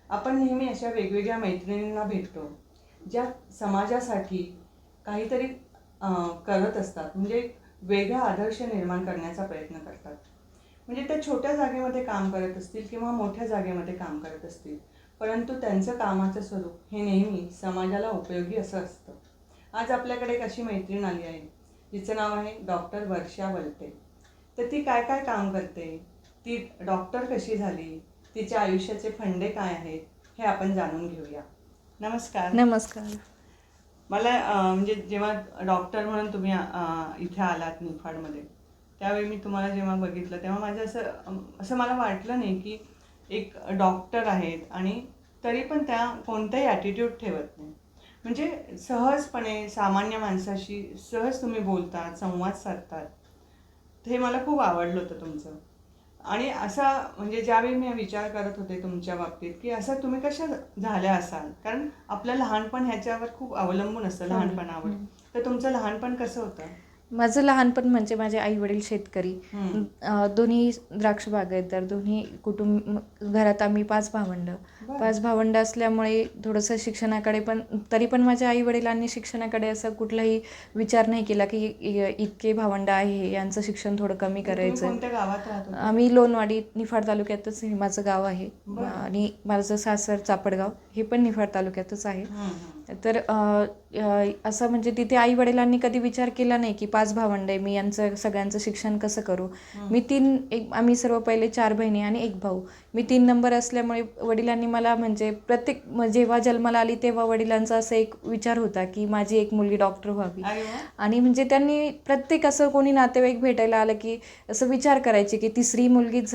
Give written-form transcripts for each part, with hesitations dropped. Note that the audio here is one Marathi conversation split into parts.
आपण नेहमी अशा वेगवेगळ्या मैत्रिणींना भेटतो ज्या समाजासाठी काहीतरी करत असतात, म्हणजे वेगळा आदर्श निर्माण करण्याचा प्रयत्न करतात. म्हणजे त्या छोट्या जागेमध्ये काम करत असतील किंवा मोठ्या जागेमध्ये काम करत असतील, परंतु त्यांचं कामाचं स्वरूप हे नेहमी समाजाला उपयोगी असं असतं. आज आपल्याकडे एक अशी मैत्रीण आली आहे जिचं नाव आहे डॉक्टर वर्षा वलते. तर ती काय काय काम करते, ती डॉक्टर कशी झाली, तिच्या आयुष्याचे फंडे काय आहेत, हे आपण जाणून घेऊया. नमस्कार. नमस्कार. मला म्हणजे जेव्हा डॉक्टर म्हणून तुम्ही इथे आलात निफाडमध्ये, त्यावेळी मी तुम्हाला जेव्हा बघितलं तेव्हा माझं असं असं मला वाटलं नाही की एक डॉक्टर आहेत आणि तरी पण त्या कोणताही ॲटिट्यूड ठेवत नाही. म्हणजे सहजपणे सामान्य माणसाशी सहज तुम्ही बोलतात, संवाद साधतात. हे मला खूप आवडलं होतं तुमचं. आणि असा म्हणजे ज्यावेळी मी विचार करत होते तुमच्या बाबतीत की असं तुम्ही कशा झाल्या असाल, कारण आपलं लहानपण ह्याच्यावर खूप अवलंबून असतं लहानपणावर. तर तुमचं लहानपण कसं होतं? माझं लहानपण म्हणजे माझे आई वडील शेतकरी, दोन्ही द्राक्ष बागायतदार, दोन्ही घरात आम्ही 5 भावंड. बरं. 5 भावंड असल्यामुळे थोडंसं शिक्षणाकडे पण, तरी पण माझ्या आई वडिलांनी शिक्षणाकडे असं कुठलाही विचार नाही केला की इतके भावंड आहे यांचं शिक्षण थोडं कमी तुम्ही करायचं. कोणत्या गावात राहत होता? आम्ही लोणवाडी, निफाड तालुक्यातच हे माझं गाव आहे. बरं. आणि माझं सासर चापडगाव, हे पण निफाड तालुक्यातच आहे. तर असं म्हणजे तिथे आई वडिलांनी कधी विचार केला नाही की 5 भावंड आहे, मी यांचं सगळ्यांचं शिक्षण कसं करू. आम्ही सर्व पहिले 4 बहिणी आणि 1 भाऊ. मी 3 नंबर असल्यामुळे वडिलांनी मला म्हणजे जेव्हा जन्माला आली तेव्हा वडिलांचा असा एक विचार होता की माझी एक मुलगी डॉक्टर व्हावी. आणि म्हणजे त्यांनी प्रत्येक असं कोणी नातेवाईक भेटायला आलं की असं विचार करायचे की तिसरी मुलगीच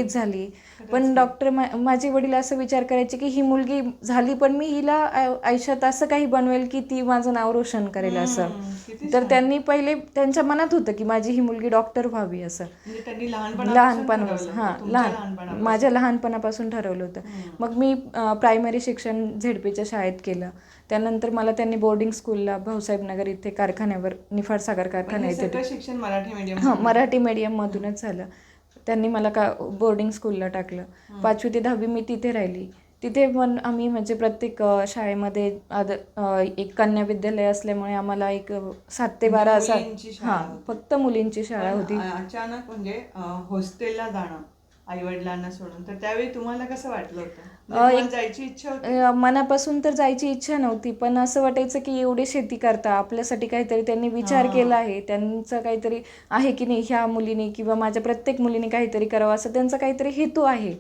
झाली. पण माझे वडील असं विचार करायचे की ही मुलगी झाली पण मी हिला आयुष्यात असं काही बनवेल की ती माझं नाव रोशन करेल असं. तर त्यांनी पहिले त्यांच्या मनात होतं की माझी ही मुलगी डॉक्टर व्हावी असं. माझ्या लहानपणापासून ठरवलं होतं. मग मी प्रायमरी शिक्षण झेडपीच्या शाळेत केलं. त्यानंतर मला त्यांनी बोर्डिंग स्कूलला भाऊसाहेब नगर इथे कारखान्यावर, निफाड सागर कारखाना इथे, शिक्षण मराठी मीडियम? मराठी मीडियममधूनच झालं. त्यांनी मला बोर्डिंग स्कूलला टाकलं. 5वी ते 10वी मी तिथे राहिली. तिथे पण आम्ही म्हणजे प्रत्येक शाळेमध्ये एक कन्या विद्यालय असल्यामुळे आम्हाला एक 7 ते 12 असा, फक्त मुलींची शाळा होती. अचानक म्हणजे हॉस्टेलला जाणं आई वडिलांना सोडून, तर त्यावेळी तुम्हाला कसं वाटलं होतं? जायची इच्छा होती? मनापासून तर जायची इच्छा नव्हती, पण असं वाटायचं की एवढी शेती करता, आपल्यासाठी काहीतरी त्यांनी विचार केला आहे, त्यांचं काहीतरी आहे की नाही, ह्या मुलीने किंवा माझ्या प्रत्येक मुलीने काहीतरी करावं असं त्यांचा काहीतरी हेतू आहे.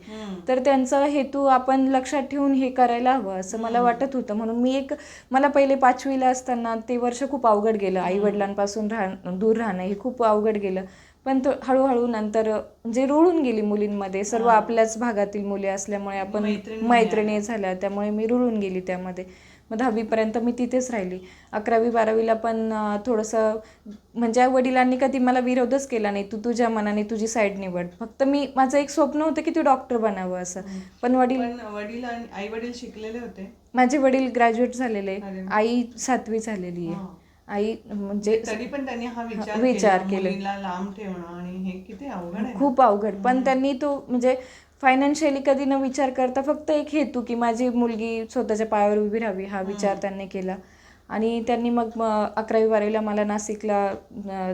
तर त्यांचा हेतू आपण लक्षात ठेवून हे करायला हवं असं मला वाटत होतं. म्हणून मला पहिले 5वीला असताना ते वर्ष खूप अवघड गेलं. आई वडिलांपासून दूर राहणं हे खूप अवघड गेलं. पण तो हळूहळू नंतर म्हणजे रुळून गेली मुलींमध्ये. सर्व आपल्याच भागातील मुली असल्यामुळे आपण मैत्रिणी झाल्या, त्यामुळे मी रुळून गेली त्यामध्ये. मग 10वीपर्यंत मी तिथेच राहिली. 11वी-12वीला पण थोडंसं म्हणजे वडिलांनी कधी मला विरोधच केला नाही, तू तुझ्या मनाने तुझी साईड निवड. फक्त माझं एक स्वप्न होतं की तू डॉक्टर बनावं असं. पण आई वडील शिकलेले होते? माझे वडील ग्रॅज्युएट झालेले, आई 7वी झालेली आहे. आई म्हणजे तरी पण त्यांनी हा विचार केला, लांब ठेवणं, आणि हे किती अवघड आहे. खूप अवघड. पण त्यांनी तो म्हणजे फायनान्शियली कधी न विचार करता फक्त एक हेतू की माझी मुलगी स्वतःच्या पायावर उभी राहावी हा विचार त्यांनी केला. आणि त्यांनी मग 11वी-12वीला मला नाशिकला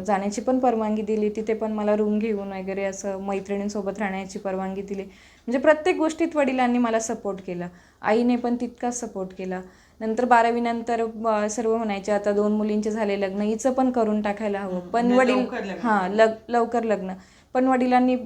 जाण्याची पण परवानगी दिली. तिथे पण मला रूम घेऊन वगैरे असं मैत्रिणींसोबत राहण्याची परवानगी दिली. म्हणजे प्रत्येक गोष्टीत वडिलांनी मला सपोर्ट केला. आईने पण तितकाच सपोर्ट केला. नंतर 12वी नंतर सर्व म्हणायचे आता 2 मुलींचे झाले लग्न, हिचं पण करून टाकायला हवं. पण वडील लवकर लग्न. पण वडिलांनी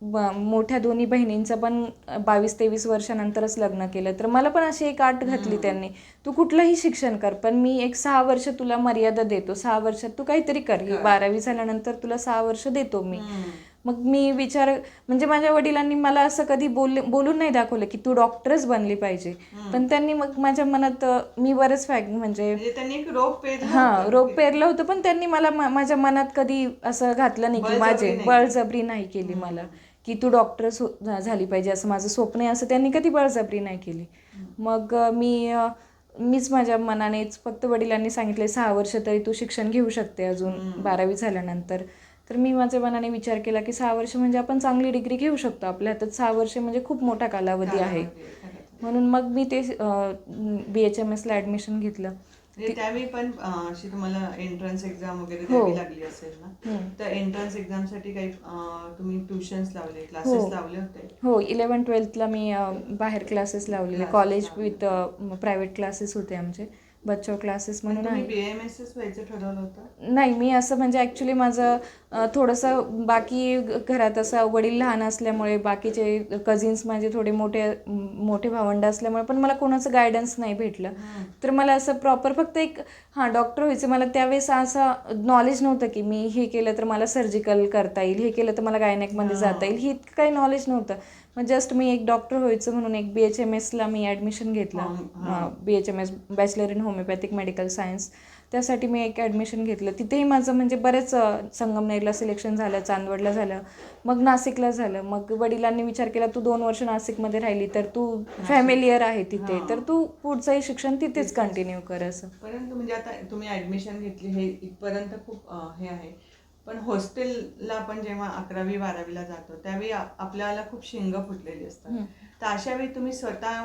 मोठ्या दोन्ही बहिणींचं पण 22-23 वर्षानंतरच लग्न केलं. तर मला पण अशी एक अट घातली त्यांनी, तू कुठलंही शिक्षण कर पण मी एक 6 वर्ष तुला मर्यादा देतो, 6 वर्षात तू काहीतरी कर. 12वी झाल्यानंतर तुला 6 वर्ष देतो मी. मग मी म्हणजे माझ्या वडिलांनी मला असं कधी बोलून नाही दाखवलं की तू डॉक्टरच बनली पाहिजे. पण त्यांनी मग माझ्या मनात मी बरंच म्हणजे त्यांनी एक रोप पेरलं होतं. पण त्यांनी मला माझ्या मनात कधी असं घातलं नाही की बळजबरी नाही केली मला की तू डॉक्टर झाली पाहिजे असं माझं स्वप्न आहे, असं त्यांनी कधी बळजबरी नाही केली. मग मीच माझ्या मनानेच, फक्त वडिलांनी सांगितले 6 वर्ष तरी तू शिक्षण घेऊ शकते अजून 12वी झाल्यानंतर. तर मी माझ्या मनाने विचार केला की 6 वर्ष म्हणजे आपण चांगली डिग्री घेऊ शकतो. आपल्या हातात 6 वर्ष म्हणजे खूप मोठा कालावधी आहे. म्हणून मग मी ते BHMSला ॲडमिशन घेतलं. म्हणजे त्यावेळी पण अशी तुम्हाला एंट्रन्स एक्झाम वगैरे हो. द्यावी लागली असेल ना? तर एंट्रन्स एक्झामसाठी काही तुम्ही ट्युशन्स लावले, क्लासेस लावले होते? हो, 11th-12thला मी बाहेर क्लासेस लावलेले. कॉलेज विथ प्रायव्हेट क्लासेस होते आमचे. बच्चो क्लासेस म्हणून तुम्ही आहे. BAMSच व्हायचं ठरवलं होतं? नाही, मी असं म्हणजे ॲक्च्युली माझं थोडंसं बाकी घरात असं वडील लहान असल्यामुळे, बाकीचे कझिन्स माझे थोडे मोठे भावंड असल्यामुळे पण मला कोणाचं गायडन्स नाही भेटलं. तर मला असं प्रॉपर फक्त एक डॉक्टर व्हायचं. मला त्यावेळेस असं नॉलेज नव्हतं की मी हे केलं तर मला सर्जिकल करता येईल, हे केलं तर मला गायनेकमध्ये जाता येईल, हे इतकं काही नॉलेज नव्हतं. मग जस्ट मी एक डॉक्टर व्हायचं म्हणून एक BHMSला मी ॲडमिशन घेतलं. BHMS bachelor in homeopathic medical science. त्यासाठी मी एक ॲडमिशन घेतलं. तिथेही माझं म्हणजे बरेच संगमनेरला सिलेक्शन झालं, चांदवडला झालं, मग नाशिकला झालं. मग वडिलांनी विचार केला, तू 2 वर्ष नाशिकमध्ये राहिली तर तू फॅमिलियर आहे तिथे, तर तू पुढचंही शिक्षण तिथेच कंटिन्यू कर असं. परंतु म्हणजे आता तुम्ही ॲडमिशन घेतली हे इथपर्यंत खूप हे आहे. पण हॉस्टेलला आपण जेव्हा 11वी-12वीला जातो त्यावेळी आपल्याला खूप शिंग फुटलेली असतात. तर अशा वेळी तुम्ही स्वतः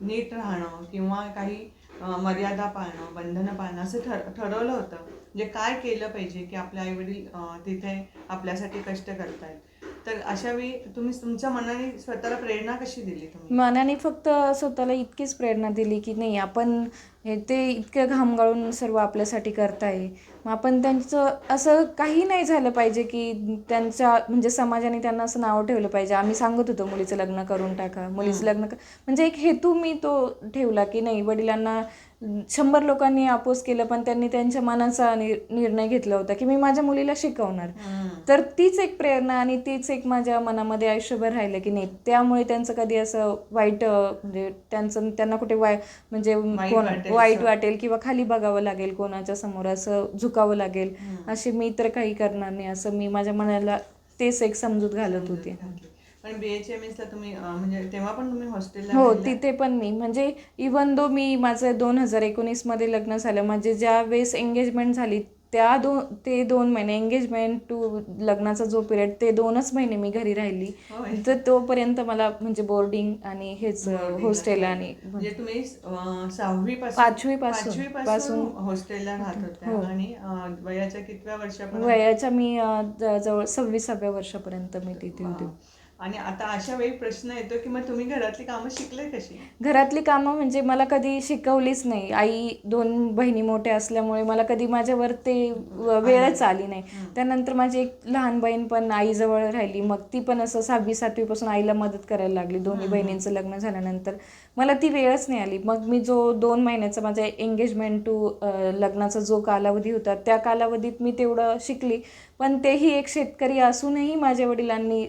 नीट राहणं किंवा काही मर्यादा पाळणं, बंधनं पाळणं असं ठरवलं होतं? म्हणजे काय केलं पाहिजे की आपले आईवडील तिथे आपल्यासाठी कष्ट करतायत, तर अशा वेळी तुम्ही तुमच्या मनाने स्वतःला प्रेरणा कशी दिली तुम्ही? मनाने फक्त स्वतःला इतकीच प्रेरणा दिली की नाही, आपण ते इतकं घाम गाळून सर्व आपल्यासाठी करताय, मग आपण त्यांचं असं काही नाही झालं पाहिजे की त्यांच्या म्हणजे समाजाने त्यांना असं नाव ठेवलं पाहिजे. आम्ही सांगत होतो मुलीचं लग्न करून टाका, मुलीचं लग्न म्हणजे एक हेतू मी तो ठेवला की नाही, वडिलांना 100 लोकांनी अपोज केलं पण त्यांनी त्यांच्या मनाचा निर्णय घेतला होता की मी माझ्या मुलीला शिकवणार. तर तीच एक प्रेरणा आणि तीच एक माझ्या मनामध्ये आयुष्यभर राहिलं की नाही, त्यामुळे त्यांचं कधी असं वाईट म्हणजे त्यांना कुठे म्हणजे वाईट वाटेल किंवा खाली बघावं लागेल, कोणाच्या समोर असं झुकावं लागेल असे मी तर काही करणार नाही, असं मी माझ्या मनाला तेच एक समजूत घालत होते. पण BHMSला तुम्ही म्हणजे तेव्हा पण तुम्ही हॉस्टेलला? हो, तिथे पण मी म्हणजे इवन दो मी माझं 2019मध्ये लग्न झालं, म्हणजे ज्या वेळेस एंगेजमेंट झाली ते 2 महिने एंगेजमेंट टू लग्नाचा जो पिरियड, ते 2च महिने मी घरी राहिली. तर तोपर्यंत मला म्हणजे बोर्डिंग आणि हेच हॉस्टेल आणि म्हणजे तुम्ही 5वी पासून हॉस्टेलला राहत होत्या. आणि वयाच्या कितव्या वर्षापर्यंत? वयाच्या मी जवळ 26व्या वर्षापर्यंत मी तिथे होते. आणि आता अशा वेळी प्रश्न येतो की मग तुम्ही घरातली कामं शिकले कशी? घरातली कामं म्हणजे मला कधी शिकवलीच नाही. 2 बहिणी मोठ्या असल्यामुळे मला कधी माझ्यावर ते वेळच आली नाही. त्यानंतर माझी एक लहान बहीण पण आईजवळ राहिली, मग ती पण असं 6वी-7वी पासून आईला मदत करायला लागली. दोन्ही बहिणींचं लग्न झाल्यानंतर मला ती वेळच नाही आली. मग मी जो 2 महिन्याचा माझ्या एंगेजमेंट टू लग्नाचा जो कालावधी होता, त्या कालावधीत मी तेवढं शिकली. पण तेही एक शेतकरी असूनही माझ्या वडिलांनी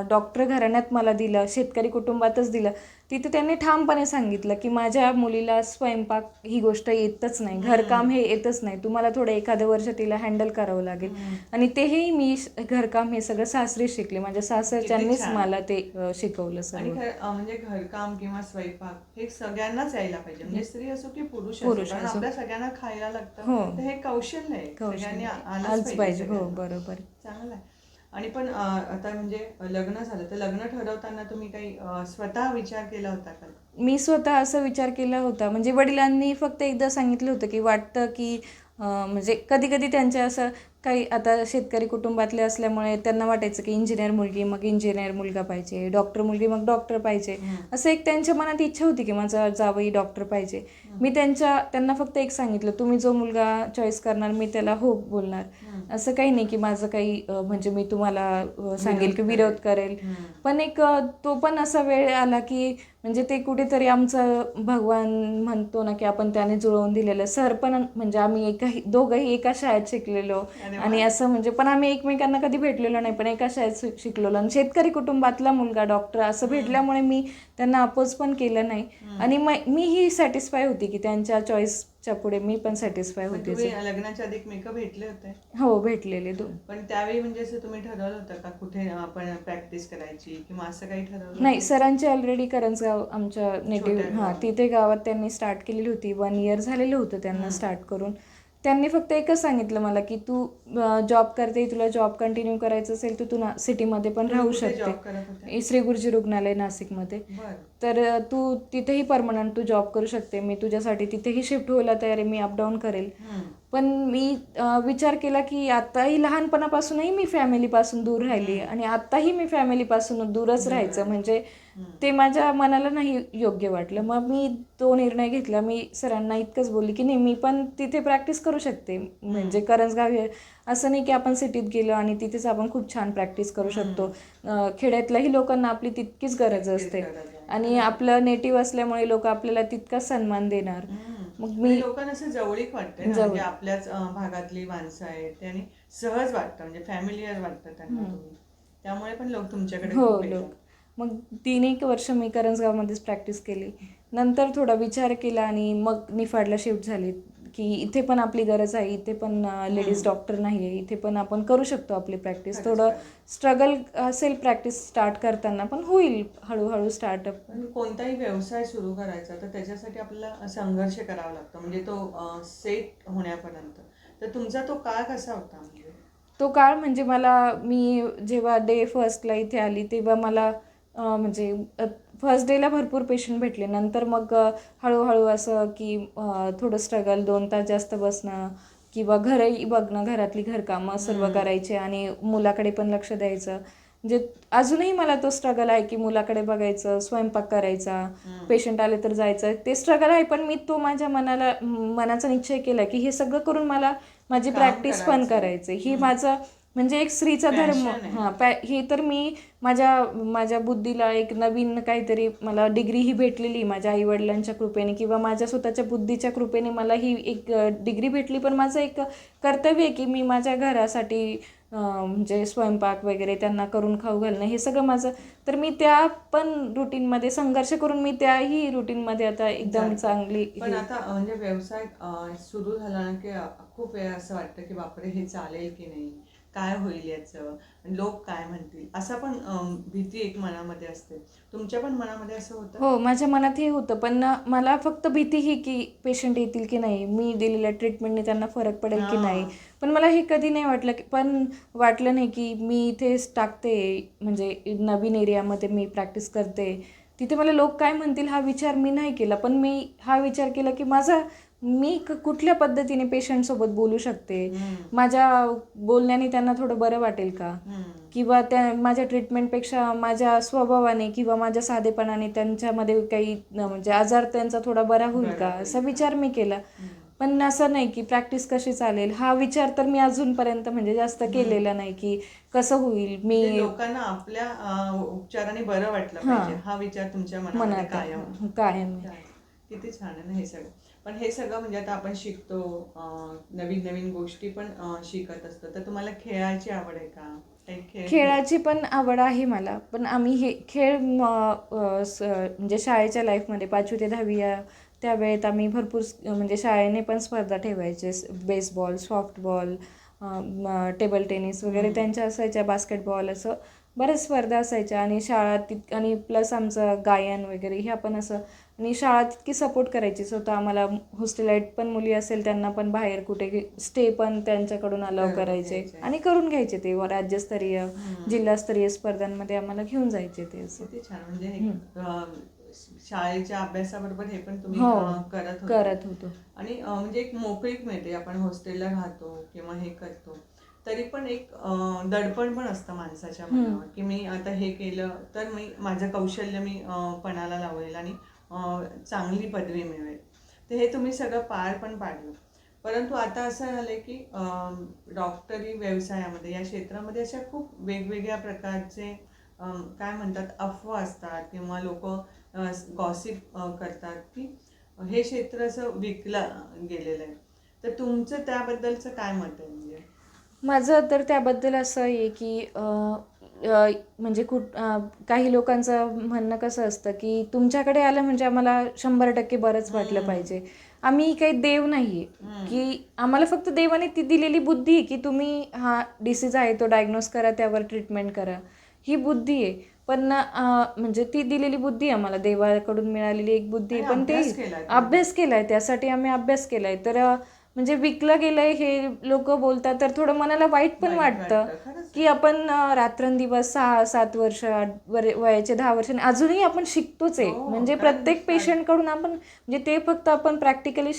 डॉक्टर घराण्यात मला दिलं, शेतकरी कुटुंबातच दिलं. तिथे त्यांनी ठामपणे सांगितलं की माझ्या मुलीला स्वयंपाक ही गोष्ट येतच नाही, घरकाम हे येतच नाही, तुम्हाला थोडं एखादं वर्ष तिला हँडल करावं लागेल. आणि तेही मी घरकाम हे सगळं सासरी शिकले, माझ्या सासरच्यांनीच मला ते शिकवलं सर्व. म्हणजे घरकाम किंवा स्वयंपाक हे सगळ्यांनाच यायला पाहिजे, म्हणजे स्त्री असो की पुरुष असो, कारण आपल्या सगळ्यांना खायला लागतं. हे कौशल्य आहे, सगळ्यांनी आलंच पाहिजे. हो, बरोबर. चांगलं आहे. आणि पण आता म्हणजे लग्न झालं तर लग्न ठरवताना तुम्ही काही स्वतः विचार केला होता का? मी स्वतः असा विचार केला होता, म्हणजे वडिलांनी फक्त एकदा सांगितलं होतं की वाटतं की म्हणजे कधी कधी त्यांच्या असं काही आता शेतकरी कुटुंबातले असल्यामुळे त्यांना वाटायचं की इंजिनियर मुलगी मग इंजिनियर मुलगा पाहिजे, डॉक्टर मुलगी मग डॉक्टर पाहिजे, असं एक त्यांच्या मनात इच्छा होती की माझा जावई डॉक्टर पाहिजे. मी त्यांना फक्त एक सांगितलं, तुम्ही जो मुलगा चॉईस करणार मी त्याला हो बोलणार. असं काही नाही की माझं काही म्हणजे मी तुम्हाला सांगेल की विरोध करेल. पण एक तो पण असा वेळ आला की म्हणजे ते कुठेतरी आमचं भगवान म्हणतो ना की आपण त्याने जुळवून दिलेलं. सर पण म्हणजे आम्ही दोघंही एका शाळेत शिकलेलो आणि असं म्हणजे पण आम्ही एकमेकांना कधी भेटलेलो नाही, पण एका शाळेत शिकलेलो आणि शेतकरी कुटुंबातला मुलगा डॉक्टर असं भेटल्यामुळे मी त्यांना अपोज पण केलं नाही. आणि मीही सॅटिस्फाय होती की त्यांच्या चॉईसच्या पुढे मी पण सॅटिस्फाय होते. लग्नाच्या आधी एकमेकांना भेटले होते? हो, भेटलेले. पण त्यावेळी म्हणजे असं तुम्ही ठरवलं होतं का कुठे आपण प्रॅक्टिस करायची किंवा असं काही ठरवलं? नाही, सरांची ऑलरेडी करंजगाव आमच्या नेटिव्ह तिथे गावात त्यांनी स्टार्ट केलेली होती. 1 इयर झालेलं होतं त्यांना स्टार्ट करून. त्यांनी फक्त एकच सांगितलं मला की तू जॉब करते, तुला जॉब कंटिन्यू करायचं असेल तर तू सिटीमध्ये पण राहू तुम्ही कुठे शकते. जॉब करत होते? श्री गुरुजी रुग्णालय नाशिकमध्ये. बरं. तर तू तिथेही परमनंट तू जॉब करू शकते, मी तुझ्यासाठी तिथेही शिफ्ट व्हायला तयार आहे, मी अपडाऊन करेल. पण मी विचार केला की आत्ताही लहानपणापासूनही मी फॅमिलीपासून दूर राहिली आणि आत्ताही मी फॅमिलीपासून दूरच राहायचं म्हणजे ते माझ्या मनाला नाही योग्य वाटलं. मग मी तो निर्णय घेतला. मी सरांना इतकंच बोलली की नाही, मी पण तिथे प्रॅक्टिस करू शकते. म्हणजे करंजगाव हे असं नाही की आपण सिटीत गेलो आणि तिथेच आपण खूप छान प्रॅक्टिस करू शकतो. खेड्यातल्याही लोकांना आपली तितकीच गरज असते आणि आपलं नेटिव्ह असल्यामुळे लोक आपल्याला तितकाच सन्मान देणार. मग मी लोकांना असं जवळीक वाटते ना, म्हणजे आपल्याच भागातली माणसं आहेत ते आणि सहज वाटतं, म्हणजे फॅमिलियर वाटतं त्यांना तुम्ही, त्यामुळे पण लोक तुमच्याकडे हो खूप लोक. येतात. मग 3-1 वर्ष मी करंजगावमध्येच प्रॅक्टिस केली. नंतर थोडा विचार केला आणि मग निफाडला शिफ्ट झाली की इथे पण आपली गरज आहे, इथे पण लेडीज डॉक्टर नाही आहे, इथे पण आपण करू शकतो आपली प्रॅक्टिस. थोडं स्ट्रगल असेल प्रॅक्टिस स्टार्ट करताना, पण होईल हळूहळू स्टार्टअप. पण कोणताही व्यवसाय सुरू करायचा तर त्याच्यासाठी आपल्याला संघर्ष करावा लागतो, म्हणजे तो सेट होण्यापर्यंत. तर तुमचा तो काळ कसा होता? म्हणजे तो काळ म्हणजे मी जेव्हा डे फर्स्टला इथे आली तेव्हा मला म्हणजे फर्स्ट डेला भरपूर पेशंट भेटले. नंतर मग हळूहळू असं की थोडं स्ट्रगल, 2 तास जास्त बसणं किंवा घरही बघणं, घरातली घरकामं सर्व करायचे आणि मुलाकडे पण लक्ष द्यायचं. म्हणजे अजूनही मला तो स्ट्रगल आहे की मुलाकडे बघायचं, स्वयंपाक करायचा, पेशंट आले तर जायचं. ते स्ट्रगल आहे, पण मी तो माझ्या मनाचा निश्चय केला की हे सगळं करून मला माझी प्रॅक्टिस पण करायचं. ही माझं म्हणजे एक स्त्रीचा धर्म. हे तर मी माझ्या बुद्धीला एक नवीन काहीतरी, मला डिग्री ही भेटलेली माझ्या आईवडिलांच्या कृपेने किंवा माझ्या स्वतःच्या बुद्धीच्या कृपेने मला ही एक डिग्री भेटली. पण माझं एक कर्तव्य आहे की मी माझ्या घरासाठी म्हणजे स्वयंपाक वगैरे त्यांना करून खाऊ घालणं हे सगळं माझं. तर मी त्या पण रुटीनमध्ये संघर्ष करून मी त्याही रुटीनमध्ये आता एकदम चांगली. पण आता म्हणजे व्यवसाय सुरू झाला ना की खूप वेळा असं वाटतं की बापरे, हे चालेल की नाही, काय होईल याचं, लोक काय म्हणतील, असा पण भीती एक मनामध्ये असते. तुमच्या पण मनामध्ये असं होतं? हो, माझ्या मनात हे होतं, पण मला फक्त भीती ही की पेशंट येतील की नाही, मी दिलेल्या ट्रीटमेंटने त्यांना फरक पडेल की नाही. पण मला हे कधी नाही वाटलं पण वाटलं नाही की मी इथेच टाकते, म्हणजे नवीन एरियामध्ये मी प्रॅक्टिस करते, तिथे मला लोक काय म्हणतील हा विचार मी नाही केला. पण मी हा विचार केला की मी कुठल्या पद्धतीने पेशंटसोबत बोलू शकते, माझ्या बोलण्याने त्यांना थोडं बरं वाटेल का, किंवा माझ्या ट्रीटमेंटपेक्षा माझ्या स्वभावाने किंवा माझ्या साधेपणाने त्यांच्यामध्ये काही म्हणजे आजार त्यांचा थोडा बरा होईल का, असा विचार मी केला. पण असं नाही की प्रॅक्टिस कशी चालेल हा विचार तर मी अजूनपर्यंत म्हणजे जास्त केलेला नाही की कसं होईल. म्हणजे लोकांना आपल्या उपचाराने बरं वाटलं पाहिजे हा विचार तुमच्या मनामध्ये कायम. किती छान आहे ना हे सगळं. पण हे सगळं म्हणजे आता आपण शिकतो, नवीन नवीन गोष्टी पण शिकत असतो. तर तुम्हाला खेळाची आवड आहे का? खेळाची पण आवड आहे मला. पण आम्ही हे खेळ म्हणजे शाळेच्या लाईफमध्ये 5वी ते 10वी त्या वेळेत आम्ही भरपूर म्हणजे शाळेने पण स्पर्धा ठेवायचे. बेसबॉल, सॉफ्टबॉल, टेबल टेनिस वगैरे त्यांच्या असायच्या, बास्केटबॉल, असं बऱ्याच स्पर्धा असायच्या. आणि आणि प्लस आमचं गायन वगैरे हे आपण असं. आणि शाळा तितकी सपोर्ट करायची. स्वतः आम्हाला हॉस्टेलाईट पण मुली असेल त्यांना पण बाहेर कुठे स्टे पण त्यांच्याकडून अलाव करायचे आणि करून घ्यायचे. ते राज्यस्तरीय, जिल्हास्तरीय स्पर्धांमध्ये आम्हाला घेऊन जायचे ते. असं किती छान. म्हणजे शाळेच्या अभ्यासाबरोबर हे पण तुम्ही करत होतो. आणि म्हणजे एक मोकळीक मिळते. आपण हॉस्टेलला राहतो किंवा हे करतो तरी पण एक दडपण पण असतं माणसाच्या मनावर की मी आता हे केलं तर मी माझं कौशल्य मी पणाला लावेल आणि चांगली पदवी मिळवेल. तर हे तुम्ही सगळं पार पण पाडलं. परंतु आता असं झालंय की डॉक्टरी व्यवसायामध्ये, या क्षेत्रामध्ये अशा खूप वेगवेगळ्या प्रकारचे काय म्हणतात, अफवा असतात किंवा लोक गॉसिप करतात की हे क्षेत्र असं विकलं गेलेलं आहे. तर तुमचं त्याबद्दलचं काय मत आहे? म्हणजे माझं तर त्याबद्दल असं आहे की म्हणजे काही लोकांचं म्हणणं कसं असतं की तुमच्याकडे आलं म्हणजे आम्हाला 100% बरंच वाटलं पाहिजे. आम्ही काही देव नाही की आम्हाला फक्त देवाने ती दिलेली बुद्धी की तुम्ही हा डिसीज आहे तो डायग्नोज करा, त्यावर ट्रीटमेंट करा, ही बुद्धी आहे. पण म्हणजे ती दिलेली बुद्धी आम्हाला देवाकडून मिळालेली एक बुद्धी आहे. पण ते अभ्यास केलाय, त्यासाठी आम्ही अभ्यास केलाय. तर म्हणजे विकलं गेलंय हे लोक बोलतात तर थोडं मनाला वाईट पण वाटतं खरंच की आपण रात्रंदिवस 6-7 वर्ष वयाचे 10 वर्ष अजूनही आपण शिकतोच आहे. हो, म्हणजे कारण प्रत्येक पेशंटकडून आपण म्हणजे ते फक्त आपण प्रॅक्टिकली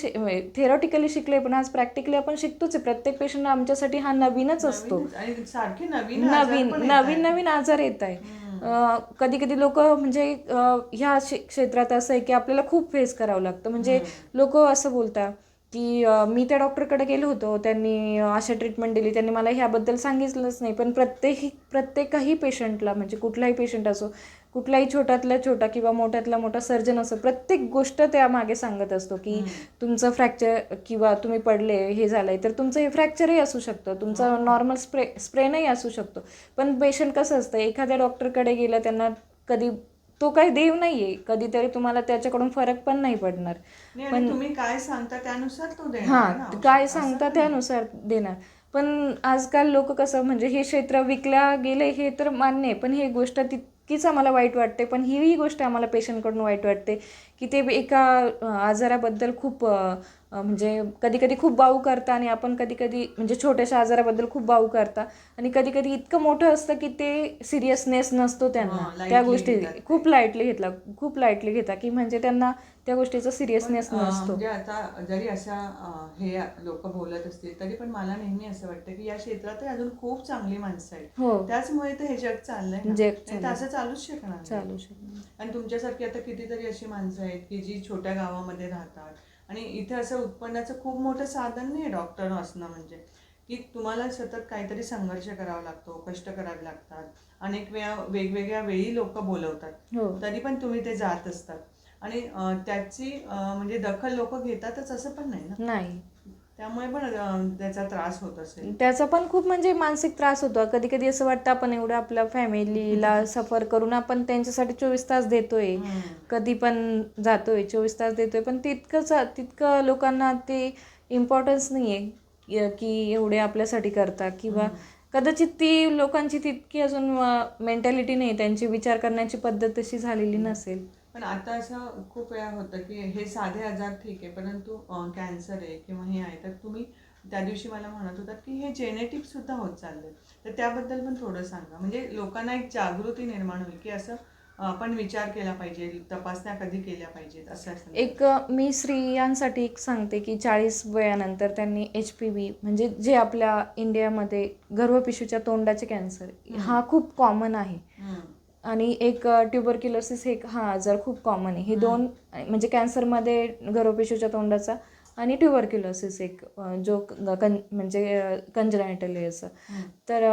थेरॉटिकली शिकले पण आज प्रॅक्टिकली आपण शिकतोच आहे. प्रत्येक पेशंट आमच्यासाठी हा नवीनच असतो. नवीनच आणि सारखे नवीन आजार पण येत आहेत. नवीन आजार येत आहे. कधी कधी लोक म्हणजे ह्या क्षेत्रात असं आहे की आपल्याला खूप फेस करावं लागतं. म्हणजे लोक असं बोलतात की मी त्या डॉक्टरकडे गेलो होतो, त्यांनी अशा ट्रीटमेंट दिली, त्यांनी मला ह्याबद्दल सांगितलंच नाही. पण प्रत्येकही पेशंटला म्हणजे कुठलाही पेशंट असो, कुठलाही छोट्यातला छोटा किंवा मोठ्यातला मोठा सर्जन असो, प्रत्येक गोष्ट त्यामागे सांगत असतो की तुमचं फ्रॅक्चर किंवा तुम्ही पडले हे झालंय तर तुमचं हे फ्रॅक्चरही असू शकतं, तुमचं नॉर्मल स्प्रेनही असू शकतो. पण पेशंट कसं असतं, एखाद्या डॉक्टरकडे गेलं त्यांना कधी तो काही देव नाहीये, कधीतरी तुम्हाला त्याच्याकडून फरक पण नाही पडणार. नाही, आणि पण तुम्ही काय सांगता त्यानुसार तो देणार आहे ना हां, औषध, काय असं सांगता पण नाही. त्यानुसार देणार. पण आजकाल लोक कसं म्हणजे हे क्षेत्र विकल्या गेले हे तर मान्य आहे, पण ही गोष्ट तितकीच आम्हाला वाईट वाटते. पण ही गोष्ट आम्हाला पेशंटकडून वाईट वाटते की ते एका आजाराबद्दल खूप म्हणजे कधी कधी खूप बाऊ करता आणि आपण कधी कधी म्हणजे छोट्याशा आजाराबद्दल खूप बाऊ करता आणि कधी कधी इतकं मोठं असतं की ते सिरियसनेस नसतो त्यांना. त्या lightly गोष्टी घेतात ते. खूप लाईटली घेता की म्हणजे त्यांना त्या गोष्टीचा पण सिरियसनेस नसतो. म्हणजे आता जरी अशा हे लोक बोलत असतील तरी पण मला नेहमी असं वाटतं की या क्षेत्रातही अजून खूप चांगली माणसं आहेत. हो, त्याचमुळे तर हे जग चाललंय ना, जग नाही तर असं चालूच शकणार नाही. चालू शकणार. आणि तुमच्यासारखी आता कितीतरी अशी माणसं आहेत की जी छोट्या गावामध्ये राहतात आणि इथे असं उत्पन्नाचं खूप मोठं साधन नाही डॉक्टर असणं, म्हणजे की तुम्हाला सतत काहीतरी संघर्ष करावा लागतो, कष्ट करावे लागतात, अनेक वेळा वेगवेगळ्या वेळी लोक बोलवतात, हो, तरी पण तुम्ही ते जात असतात. आणि त्याची म्हणजे दखल लोक घेतातच असं पण नाही ना, नाही. त्यामुळे पण त्याचा त्रास होत असेल. त्याचा पण खूप म्हणजे मानसिक त्रास होतो. कधी कधी असं वाटतं आपण एवढं आपल्या फॅमिलीला सफर करून आपण त्यांच्यासाठी 24 तास देतोय, कधी पण जातोय 24 तास देतोय, पण तितकं लोकांना ते इम्पॉर्टन्स नाही आहे की एवढे आपल्यासाठी करता किंवा कदाचित ती लोकांची तितकी अजून मेंटॅलिटी नाही, त्यांची विचार करण्याची पद्धत तशी झालेली नसेल. पण आता असं खूप वेळा होतं की हे साधे आजार ठीक आहे, परंतु कॅन्सर आहे किंवा हे आहे तर तुम्ही त्या दिवशी मला म्हणत होतात की हे जेनेटिक सुद्धा होत चाललंय, तर त्याबद्दल पण थोडं सांगा, म्हणजे लोकांना एक जागृती निर्माण होईल की असं आपण विचार केला पाहिजे, तपासण्या कधी केल्या पाहिजेत असं एक मी स्त्रियांसाठी एक सांगते की 40 वयानंतर त्यांनी HPV म्हणजे जे आपल्या इंडियामध्ये गर्भपिशवीच्या तोंडाचे कॅन्सर हा खूप कॉमन आहे आणि एक ट्युबरक्युलोसिस हा आजार खूप कॉमन आहे. हे दोन म्हणजे कॅन्सरमध्ये गर्भपिशवीच्या तोंडाचा आणि ट्युबरक्युलोसिस एक जो म्हणजे कंजनायटल आहे असं, तर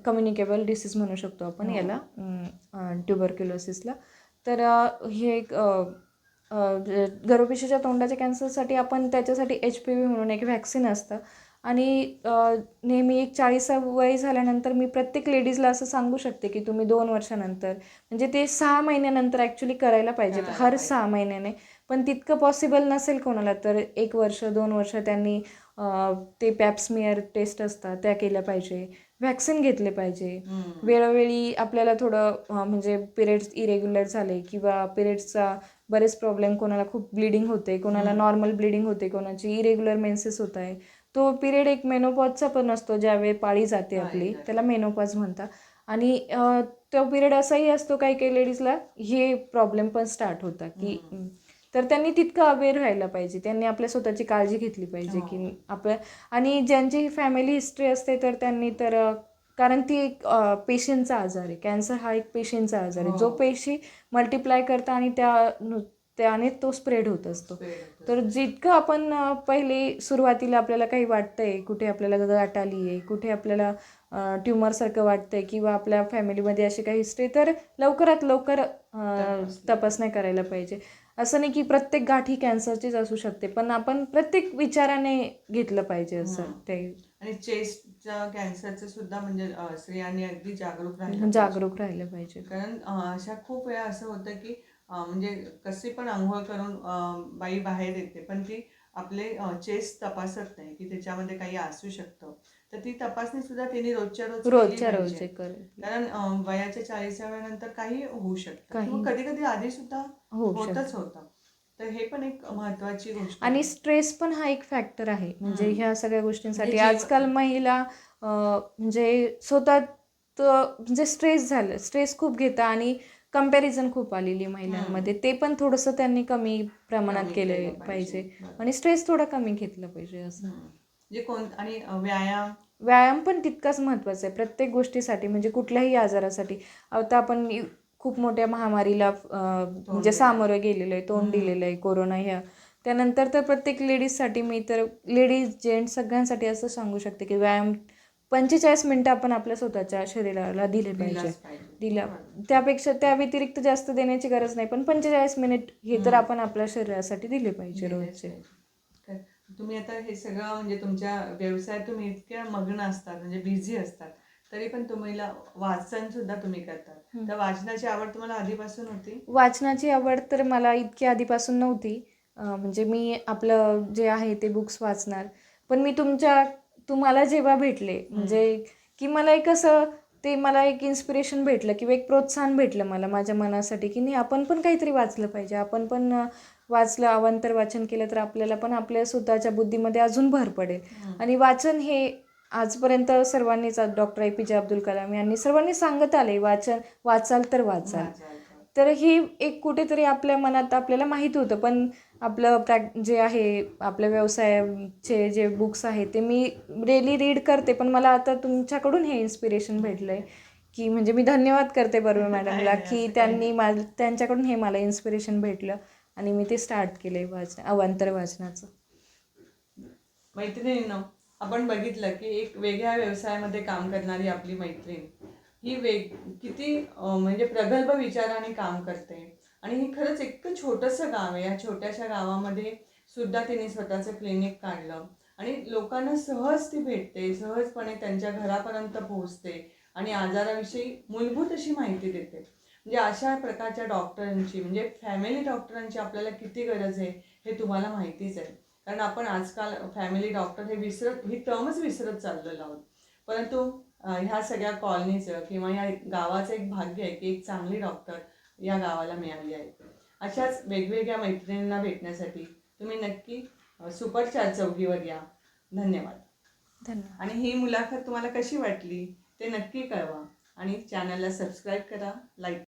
कम्युनिकेबल डिसीज म्हणू शकतो आपण याला, ट्युबरक्युलोसिसला. तर हे एक गर्भपिशवीच्या तोंडाच्या कॅन्सरसाठी आपण त्याच्यासाठी HPV म्हणून एक व्हॅक्सिन असतं आणि नेहमी एक 40 वय झाल्यानंतर मी प्रत्येक लेडीजला असं सांगू शकते की तुम्ही 2 वर्षानंतर म्हणजे ते 6 महिन्यानंतर ॲक्च्युली करायला पाहिजे, हर 6 महिन्याने. पण तितकं पॉसिबल नसेल कोणाला तर 1 वर्ष 2 वर्ष त्यांनी ते पॅप्समियर टेस्ट असतात त्या केल्या पाहिजे, व्हॅक्सिन घेतले पाहिजे. वेळोवेळी आपल्याला थोडं म्हणजे पिरियड्स इरेग्युलर झाले किंवा पिरियड्सचा बरेच प्रॉब्लेम, कोणाला खूप ब्लिडिंग होते, कोणाला नॉर्मल ब्लिडिंग होते, कोणाची इरेग्युलर मेन्सेस होत आहे. तो पिरियड एक मेनोपॉजचा पण असतो, ज्यावेळी पाळी जाते आपली, त्याला मेनोपॉज म्हणतात. आणि तो पिरियड असाही असतो काही काही लेडीजला हे प्रॉब्लेम पण स्टार्ट होतात की तर त्यांनी तितकं अवेअर राहायला पाहिजे, त्यांनी आपल्या स्वतःची काळजी घेतली पाहिजे की आपल्या. आणि ज्यांची फॅमिली हिस्ट्री असते तर त्यांनी तर कारण ती एक पेशींचा आजार आहे, कॅन्सर हा एक पेशींचा आजार आहे, जो पेशी मल्टिप्लाय करता आणि त्याने तो स्प्रेड होत असतो. तर जितकं आपण पहिले सुरुवातीला आपल्याला काही वाटतंय, कुठे आपल्याला गाठ आली आहे, कुठे आपल्याला ट्युमरसारखं वाटतंय किंवा आपल्या फॅमिलीमध्ये अशी काही हिस्ट्री, तर लवकरात लवकर तपासण्या करायला पाहिजे. असं नाही की प्रत्येक गाठ ही कॅन्सरचीच असू शकते, पण आपण प्रत्येक विचाराने घेतलं पाहिजे असं ते. आणि चेस्टच्या कॅन्सरचं सुद्धा म्हणजे स्त्रियांनी अगदी जागरूक राहिलं पाहिजे. कारण अशा खूप वेळा असं होतं की म्हणजे कशी पण आंघोळ करून बाई बाहेर येते, पण ती आपले चेस्ट तपासत नाही की त्याच्यामध्ये काही असू शकतं, तर ती तपासणी सुद्धा तिने रोजच्या रोज केली पाहिजे. कारण वयाच्या 40व्या नंतर काही होऊ शकतं किंवा कधी कधी आधी सुद्धा होतच होतं. तर हे पण एक महत्वाची गोष्ट आणि आहे. स्ट्रेस पण हा एक फॅक्टर आहे म्हणजे हम्म. ह्या सगळ्या गोष्टींसाठी म्हणजे आजकाल महिला म्हणजे स्वतः म्हणजे स्ट्रेस खूप घेतात आणि कंपॅरिझन खूप आलेली महिलांमध्ये, ते पण थोडंसं त्यांनी कमी प्रमाणात कमी केलं केलं पाहिजे बरोबर. आणि स्ट्रेस थोडा कमी घेतला पाहिजे असं. म्हणजे आणि व्यायाम. व्यायाम पण तितकाच महत्त्वाचा आहे प्रत्येक गोष्टीसाठी, म्हणजे कुठल्याही आजारासाठी. आता आपण खूप मोठ्या महामारीला म्हणजे दिलं. सामोरं गेलेलो आहे, तोंड दिलेलं आहे कोरोना ह्या. त्यानंतर तर प्रत्येक लेडीजसाठी, मी तर लेडीज जेंट्स सगळ्यांसाठी असं सांगू शकते की व्यायाम 45 मिनटं आपण आपल्या स्वतःच्या शरीराला दिले पाहिजे. दिलाच पाहिजे. दिल्या बरोबर. त्यापेक्षा त्या व्यतिरिक्त जास्त देण्याची गरज नाही, पण 45 मिनिट हे तर आपण आपल्या शरीरासाठी दिले पाहिजे दिलेच रोजचे. पाहिजे. तुम्ही आता हे सगळं म्हणजे तुमच्या व्यवसायात तुम्ही इतक्या मग्न असतात, म्हणजे बिझी असतात, तरी पण तुम्हाला वाचन सुद्धा तुम्ही करतात. तर वाचनाची आवड तुम्हाला आधीपासून होती? वाचनाची आवड तर मला इतकी आधीपासून नव्हती. म्हणजे मी आपलं जे आहे ते बुक्स वाचणार. पण मी तुम्हाला जेव्हा भेटले म्हणजे की मला एक असं ते मला एक इन्स्पिरेशन भेटलं किंवा एक प्रोत्साहन भेटलं मला माझ्या मनासाठी की नाही, आपण पण काहीतरी वाचलं पाहिजे. आपण पण वाचलं, अवांतर वाचन केलं तर आपल्याला पण आपल्या स्वतःच्या बुद्धीमध्ये अजून भर पडेल. आणि वाचन हे आजपर्यंत सर्वांनीच, डॉक्टर APJ अब्दुल कलाम यांनी सर्वांनी सांगत आले, वाचाल तर वाचाल. तर ही एक कुठेतरी आपल्या मनात आपल्याला माहीत होतं, पण आपलं जे आहे आपल्या व्यवसायाचे जे बुक्स आहेत ते मी डेली रीड करते. पण मला आता तुमच्याकडून हे इन्स्पिरेशन भेटलं आहे की म्हणजे मी धन्यवाद करते बर्वे मॅडमला की त्यांच्याकडून हे मला इन्स्पिरेशन भेटलं आणि मी ते स्टार्ट केलं आहे अवांतर वाचनाचं. मैत्रिणींनो, आपण बघितलं की एक वेगळ्या व्यवसायामध्ये काम करणारी आपली मैत्रीण ही किती म्हणजे प्रगल्भ विचाराने काम करते. आणि ही खरंच इतकं छोटंसं गाव आहे. या छोट्याशा गावामध्ये सुद्धा तिने स्वतःचं क्लिनिक काढलं आणि लोकांना सहज ती भेटते, सहजपणे त्यांच्या घरापर्यंत पोहोचते आणि आजाराविषयी मूलभूत अशी माहिती देते. म्हणजे अशा प्रकारच्या डॉक्टरांची, म्हणजे फॅमिली डॉक्टरांची आपल्याला किती गरज आहे हे तुम्हाला माहितीच आहे. कारण आपण आजकाल फॅमिली डॉक्टर ही टर्मच विसरत चाललेलो आहोत. परंतु ह्या सगळ्या कॉलनीचं किंवा या गावाचं एक भाग्य आहे की एक चांगली डॉक्टर या गावाला मिळाली आहे. अशाच वेगवेगळ्या मैत्रिणींना भेटण्यासाठी तुम्ही नक्की सुपर 4 चौघीवर या. धन्यवाद. धन्यवाद. आणि ही मुलाखत तुम्हाला कशी वाटली ते नक्की कळवा आणि चॅनलला सबस्क्राईब करा, लाईक